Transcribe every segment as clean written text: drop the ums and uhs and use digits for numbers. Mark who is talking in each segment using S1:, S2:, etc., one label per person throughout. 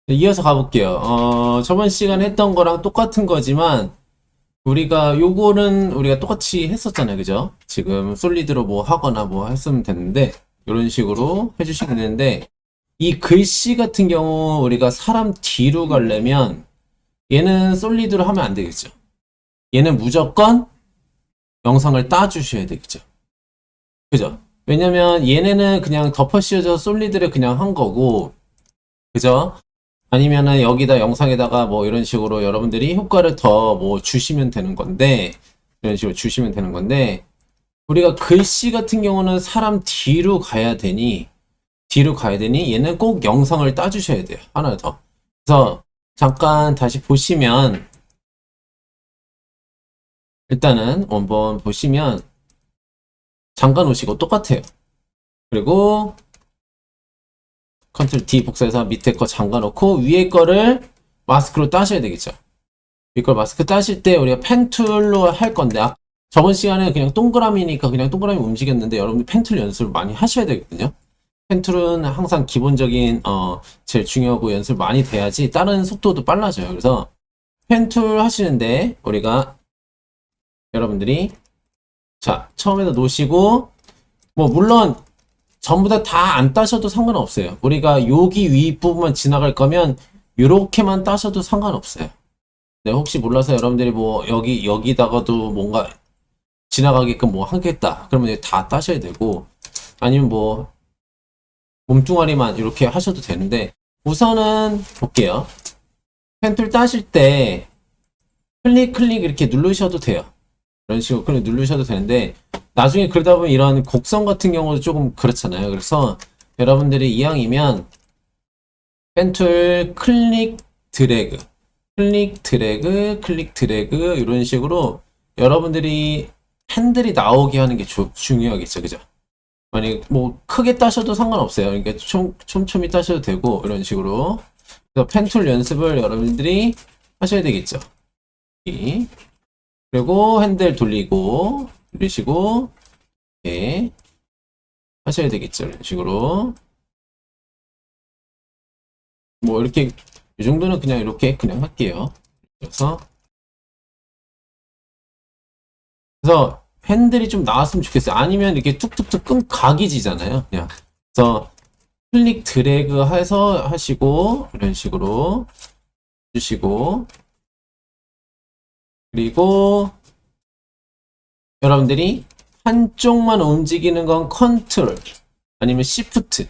S1: 이어서 가볼게요. 저번 시간에 했던 거랑 똑같은 거지만, 요거는 우리가 똑같이 했었잖아요. 그죠? 지금 솔리드로 뭐 하거나 뭐 했으면 됐는데, 이런 식으로 해주시면 되는데, 이 글씨 같은 경우 우리가 사람 뒤로 가려면, 얘는 솔리드로 하면 안 되겠죠. 얘는 무조건 영상을 따주셔야 되겠죠. 그죠? 왜냐면 얘네는 그냥 덮어 씌워져 솔리드를 그냥 한 거고, 그죠? 아니면은 여기다 영상에다가 뭐 이런 식으로 여러분들이 효과를 더 뭐 주시면 되는 건데, 이런 식으로 주시면 되는 건데, 우리가 글씨 같은 경우는 사람 뒤로 가야 되니 얘는 꼭 영상을 따주셔야 돼요. 하나 더. 그래서 잠깐 다시 보시면, 일단은 한번 보시면 잠가 놓으시고 똑같아요. 그리고 컨트롤 D 복사해서 밑에 거 잠가 놓고 위에 거를 마스크로 따셔야 되겠죠. 이걸 마스크 따실 때 우리가 펜 툴로 할 건데, 저번 시간에 그냥 동그라미니까 그냥 동그라미 움직였는데 여러분들 펜 툴 연습을 많이 하셔야 되거든요. 펜 툴은 항상 기본적인 제일 중요하고 연습 많이 돼야지 다른 속도도 빨라져요. 그래서 펜 툴 하시는데 우리가 여러분들이 자 처음에다 놓으시고, 뭐 물론 전부 다 안 따셔도 상관없어요. 우리가 여기 윗부분만 지나갈 거면 이렇게만 따셔도 상관없어요. 네, 혹시 몰라서 여러분들이 뭐 여기다가도 뭔가 지나가게끔 뭐 하겠다 그러면 다 따셔야 되고, 아니면 뭐 몸뚱아리만 이렇게 하셔도 되는데, 우선은 볼게요. 펜툴 따실 때 클릭 이렇게 누르셔도 돼요. 이런 식으로 클릭 누르셔도 되는데, 나중에 그러다 보면 이런 곡선 같은 경우도 조금 그렇잖아요. 그래서 여러분들이 이왕이면 펜툴 클릭 드래그 클릭 드래그 이런 식으로 여러분들이 핸들이 나오게 하는 게 중요하겠죠. 그죠? 만약 뭐 크게 따셔도 상관없어요. 그러니까 촘촘히 따셔도 되고 이런 식으로. 그래서 펜툴 연습을 여러분들이 하셔야 되겠죠. 그리고 핸들 돌리시고 이렇게 하셔야 되겠죠. 이런 식으로. 뭐 이렇게 이 정도는 그냥 이렇게 그냥 할게요. 그래서 핸들이 좀 나왔으면 좋겠어요. 아니면 이렇게 툭툭툭 각이 지잖아요. 그냥. 그래서 클릭 드래그 해서 하시고 이런 식으로 주시고, 그리고 여러분들이 한쪽만 움직이는 건 컨트롤 아니면 시프트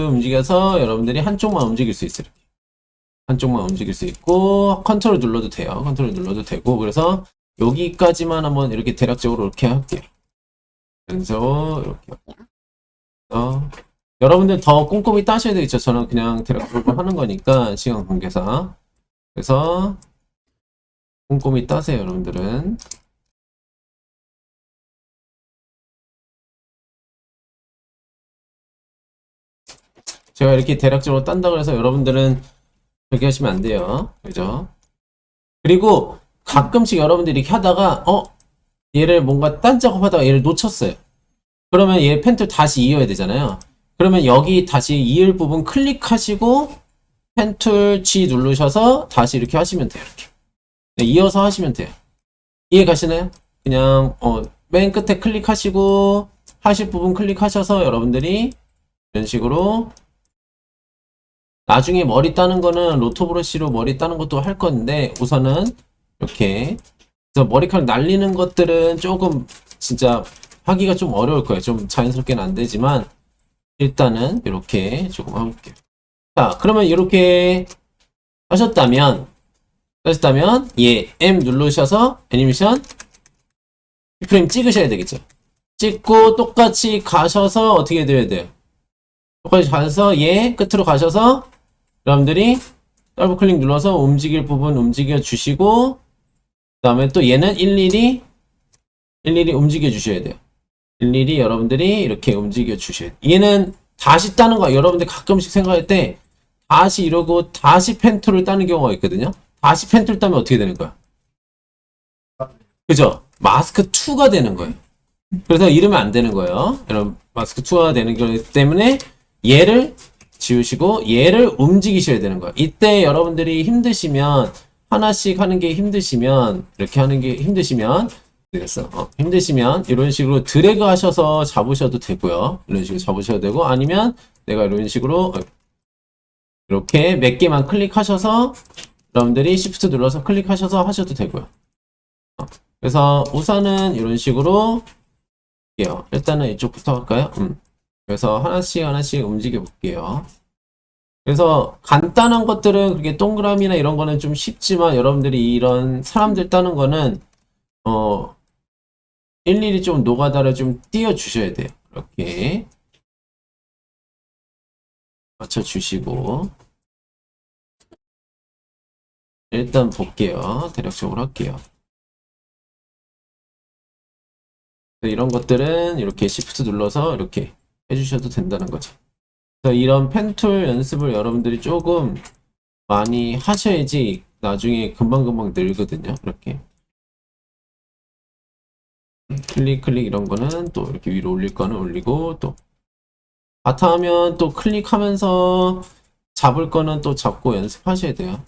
S1: 움직여서 여러분들이 한쪽만 움직일 수 있어요. 한쪽만 움직일 수 있고 컨트롤 눌러도 돼요. 컨트롤 눌러도 되고. 그래서 여기까지만 한번 이렇게 대략적으로 이렇게 할게요. 그래서 이렇게 여러분들 더 꼼꼼히 따셔야 되겠죠. 저는 그냥 대략적으로 하는 거니까 시간 관계상. 그래서 꼼꼼히 따세요, 여러분들은. 제가 이렇게 대략적으로 딴다 그래서 여러분들은 그렇게 하시면 안 돼요. 그죠? 그리고 가끔씩 여러분들이 이렇게 하다가 얘를 뭔가 딴 작업하다가 얘를 놓쳤어요. 그러면 얘 펜툴 다시 이어야 되잖아요. 그러면 여기 다시 이을 부분 클릭하시고 펜툴 G 누르셔서 다시 이렇게 하시면 돼요. 이렇게. 네, 이어서 하시면 돼요. 이해 가시나요? 그냥 맨 끝에 클릭하시고 하실 부분 클릭하셔서 여러분들이 이런 식으로, 나중에 머리 따는 거는 로토 브러쉬로 머리 따는 것도 할 건데 우선은 이렇게. 그래서 머리카락 날리는 것들은 조금 진짜 하기가 좀 어려울 거예요. 좀 자연스럽게는 안 되지만 일단은 이렇게 조금 해볼게요. 자, 그러면 이렇게 하셨다면 얘 M 누르셔서 애니메이션 프레임 찍으셔야 되겠죠. 찍고 똑같이 가셔서 어떻게 돼야 돼요? 똑같이 가셔서 얘 끝으로 가셔서 여러분들이 더블 클릭 눌러서 움직일 부분 움직여 주시고, 그 다음에 또 얘는 일일이 움직여 주셔야 돼요. 일일이 여러분들이 이렇게 움직여 주셔야 돼요. 얘는 다시 따는 거, 여러분들 가끔씩 생각할 때 다시 이러고 다시 펜툴을 따는 경우가 있거든요. 다시 펜툴 따면 어떻게 되는 거야? 그죠? 마스크 2가 되는 거예요. 그래서 이러면 안 되는 거예요. 여러분, 마스크 2가 되는 거기 때문에 얘를 지우시고 얘를 움직이셔야 되는 거야. 이때 여러분들이 힘드시면 하나씩 하는 게 힘드시면 이렇게 하는 게 힘드시면 되겠어. 힘드시면 이런 식으로 드래그 하셔서 잡으셔도 되고요. 이런 식으로 잡으셔도 되고 아니면 내가 이런 식으로 이렇게 몇 개만 클릭하셔서 여러분들이 Shift 눌러서 클릭하셔서 하셔도 되고요. 그래서 우선은 이런 식으로 볼게요. 일단은 이쪽부터 할까요? 그래서 하나씩 움직여 볼게요. 그래서 간단한 것들은 그렇게 동그라미나 이런 거는 좀 쉽지만 여러분들이 이런 사람들 따는 거는 일일이 좀 노가다를 좀 띄워 주셔야 돼요. 이렇게 맞춰 주시고 일단 볼게요. 대략적으로 할게요. 이런 것들은 이렇게 Shift 눌러서 이렇게 해주셔도 된다는 거죠. 그래서 이런 펜툴 연습을 여러분들이 조금 많이 하셔야지 나중에 금방금방 늘거든요. 이렇게 클릭 이런 거는 또 이렇게 위로 올릴 거는 올리고 또 바탕하면 또 클릭하면서 잡을 거는 또 잡고 연습하셔야 돼요.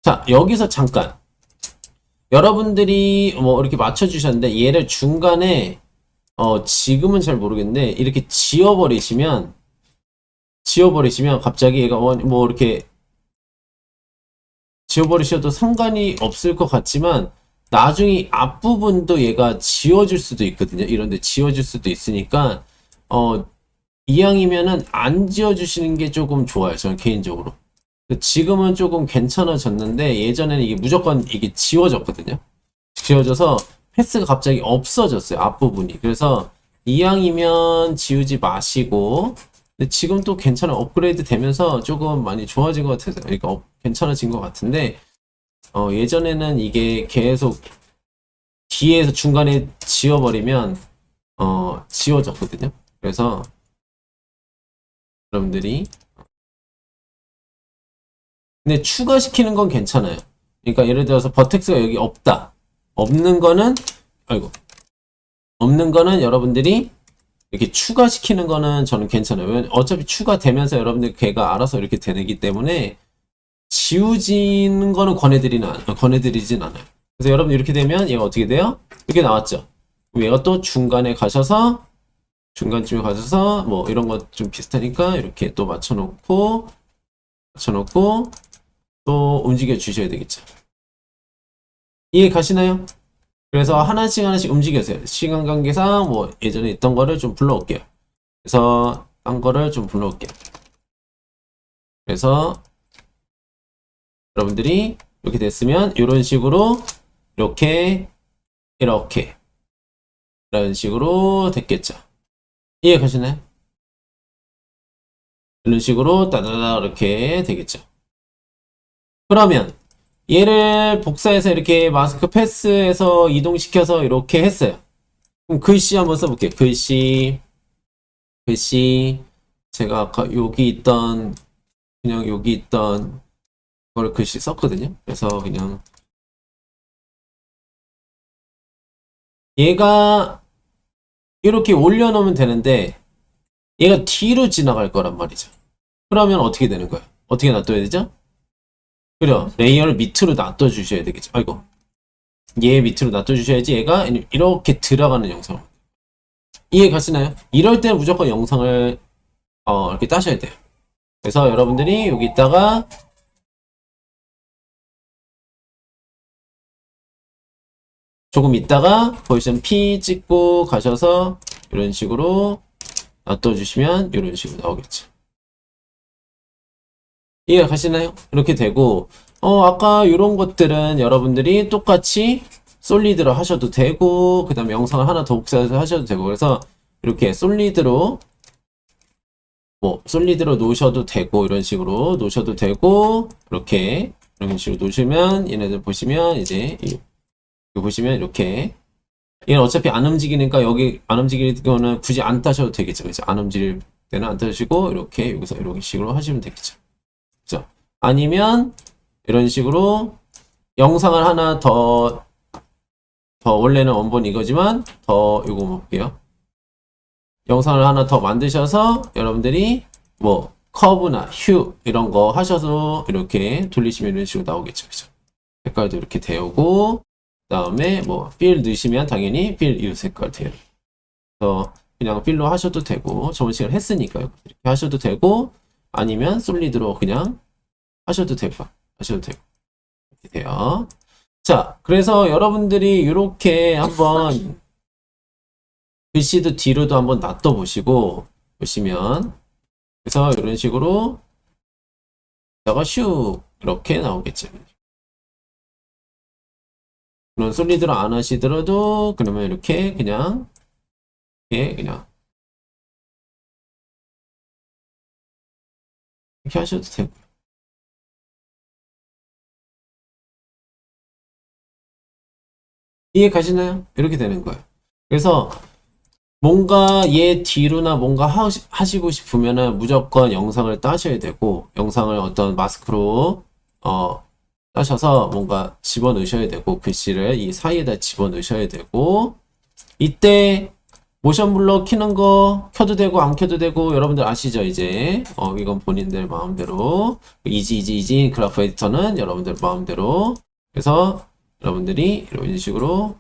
S1: 자, 여기서 잠깐 여러분들이 뭐 이렇게 맞춰주셨는데 얘를 중간에 지금은 잘 모르겠는데 이렇게 지워버리시면 갑자기 얘가 뭐 이렇게 지워버리셔도 상관이 없을 것 같지만 나중에 앞부분도 얘가 지워질 수도 있거든요. 이런데 지워질 수도 있으니까 이왕이면은 안 지워주시는 게 조금 좋아요. 저는 개인적으로. 지금은 조금 괜찮아졌는데 예전에는 이게 무조건 이게 지워졌거든요. 지워져서 패스가 갑자기 없어졌어요. 앞부분이. 그래서 이왕이면 지우지 마시고 근데 지금 또 괜찮아 업그레이드 되면서 조금 많이 좋아진 것 같아서 그러니까 괜찮아진 것 같은데 예전에는 이게 계속 뒤에서 중간에 지워버리면 지워졌거든요. 그래서 여러분들이 근데 추가시키는 건 괜찮아요. 그러니까 예를 들어서 버텍스가 여기 없다. 없는 거는 여러분들이 이렇게 추가시키는 거는 저는 괜찮아요. 왜냐면 어차피 추가되면서 여러분들 걔가 알아서 이렇게 되기 때문에 지우지는 거는 권해드리진 않아요. 그래서 여러분 이렇게 되면 얘가 어떻게 돼요? 이렇게 나왔죠. 그럼 얘가 또 중간쯤에 가셔서 뭐 이런 거 좀 비슷하니까 이렇게 또 맞춰놓고 또 움직여 주셔야 되겠죠. 이해 가시나요? 그래서 하나씩 움직여주세요. 시간 관계상 뭐 예전에 있던 거를 좀 불러올게요. 그래서 딴 거를 좀 불러올게요. 그래서 여러분들이 이렇게 됐으면 이런 식으로 이런 식으로 됐겠죠. 이해 가시나요? 이런 식으로 따다다 이렇게 되겠죠. 그러면 얘를 복사해서 이렇게 마스크 패스해서 이동시켜서 이렇게 했어요. 그럼 글씨 한번 써볼게요. 글씨 제가 아까 그냥 여기 있던 걸 글씨 썼거든요. 그래서 그냥 얘가 이렇게 올려놓으면 되는데 얘가 뒤로 지나갈 거란 말이죠. 그러면 어떻게 되는 거예요? 어떻게 놔둬야 되죠? 그래 레이어를 밑으로 놔둬 주셔야 되겠죠. 아이고 얘 밑으로 놔둬 주셔야지 얘가 이렇게 들어가는 영상 이해 가시나요? 이럴 때는 무조건 영상을 이렇게 따셔야 돼요. 그래서 여러분들이 여기 있다가 조금 있다가 포지션 P 찍고 가셔서 이런 식으로 놔둬 주시면 이런 식으로 나오겠죠. 이해 가시나요? 이렇게 되고 아까 이런 것들은 여러분들이 똑같이 솔리드로 하셔도 되고 그 다음에 영상을 하나 더 복사해서 하셔도 되고 그래서 이렇게 솔리드로 놓으셔도 되고 이런 식으로 놓으셔도 되고 이렇게 이런 식으로 놓으시면 얘네들 보시면 이제 여기 보시면 이렇게 얘는 어차피 안 움직이니까 여기 안 움직이는 거는 굳이 안 따셔도 되겠죠. 그래서 안 움직일 때는 안 따시고 이렇게 여기서 이런 식으로 하시면 되겠죠. 그렇죠? 아니면 이런 식으로 영상을 하나 더 더 원래는 원본 이거지만 더 이거 볼게요. 영상을 하나 더 만드셔서 여러분들이 뭐 커브나 휴 이런 거 하셔서 이렇게 돌리시면 이런 식으로 나오겠죠. 그죠? 색깔도 이렇게 데우고 그 다음에 뭐 필 넣으시면 당연히 필 이 색깔 데우. 그래서 그냥 필로 하셔도 되고 저번 시간에 했으니까요. 이렇게 하셔도 되고 아니면 솔리드로 그냥 하셔도 되고 이렇게 돼요. 자, 그래서 여러분들이 이렇게 한번 글씨도 뒤로도 한번 놔둬 보시고 보시면 그래서 이런 식으로 다가 슉 이렇게 나오겠죠. 그런 솔리드로 안 하시더라도 그러면 이렇게 그냥 이렇게 하셔도 되고. 이해 가시나요? 이렇게 되는 거예요. 그래서 뭔가 얘 뒤로나 뭔가 하시고 싶으면은 무조건 영상을 따셔야 되고 영상을 어떤 마스크로 따셔서 뭔가 집어넣으셔야 되고 글씨를 이 사이에다 집어넣으셔야 되고 이때 모션 블러 키는 거 켜도 되고 안 켜도 되고 여러분들 아시죠 이제 이건 본인들 마음대로 이지 그래프 에디터는 여러분들 마음대로 그래서 여러분들이 이런 식으로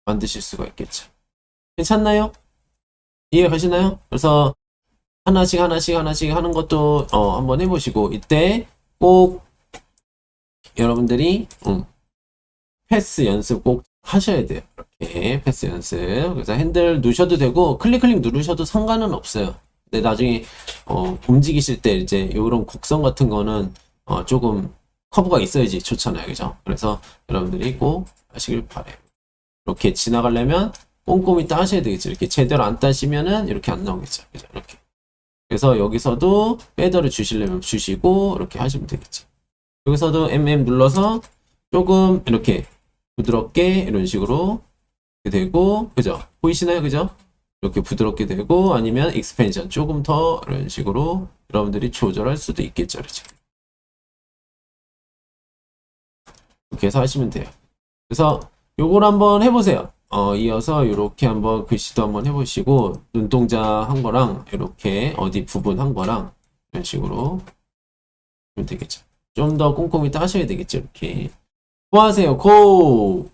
S1: 만드실 수가 있겠죠. 괜찮나요? 이해 가시나요? 그래서 하나씩 하는 것도 한번 해보시고 이때 꼭 여러분들이 패스 연습 꼭 하셔야 돼요. 이렇게 패스 연습. 그래서 핸들 누르셔도 되고 클릭 누르셔도 상관은 없어요. 근데 나중에 움직이실 때 이제 이런 곡선 같은 거는 조금 커브가 있어야지 좋잖아요. 그죠? 그래서 여러분들이 꼭 하시길 바래요. 이렇게 지나가려면 꼼꼼히 따셔야 되겠죠. 이렇게 제대로 안 따시면은 이렇게 안 나오겠죠. 그죠? 이렇게. 그래서 여기서도 패더를 주시려면 주시고 이렇게 하시면 되겠죠. 여기서도 MM 눌러서 조금 이렇게 부드럽게 이런 식으로 되고 그죠? 보이시나요? 그죠? 이렇게 부드럽게 되고 아니면 익스펜션 조금 더 이런 식으로 여러분들이 조절할 수도 있겠죠. 그렇죠? 이렇게 해서 하시면 돼요. 그래서 요걸 한번 해보세요. 이어서 이렇게 한번 글씨도 한번 해보시고 눈동자 한 거랑 이렇게 어디 부분 한 거랑 이런 식으로 하면 되겠죠. 좀 더 꼼꼼히 따셔야 되겠죠. 이렇게 뭐 하세요? 고!